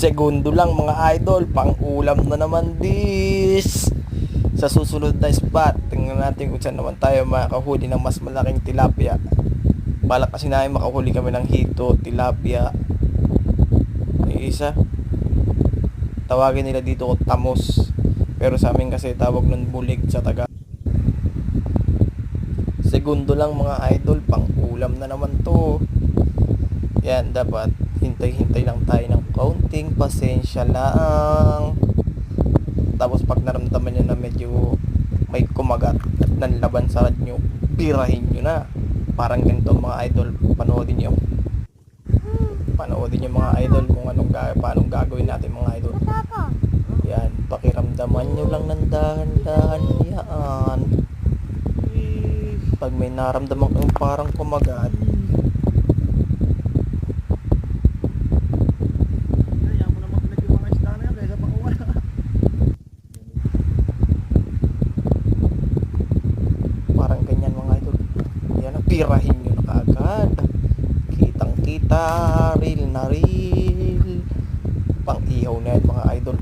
Segundo lang mga idol, pang ulam na naman this. Sa susunod na spot, tingnan natin kung saan naman tayo makakahuli ng mas malaking tilapia. Balak kasi namin makahuli kami ng hito, tilapia. May isa, tawagin nila dito ko tamos, pero sa amin kasi tawag nun bulig sa taga. Segundo lang mga idol, pang ulam na naman to. Yan, dapat hintay-hintay lang tayo ng kaunting pasensya lang. Tapos pag naramdaman nyo na medyo may kumagat at nanlaban sa radyo, birahin nyo na. Parang ganito mga idol, panoodin nyo mga idol kung paanong gagawin natin mga idol. Yan, pakiramdaman nyo lang ng dahan-dahan yan. Pag may naramdaman kang parang kumagat, parang ganyan mga idol, yan, pirahin nyo na kaagad. Kitang kita, reel na reel, pang ihaw na yan mga idol.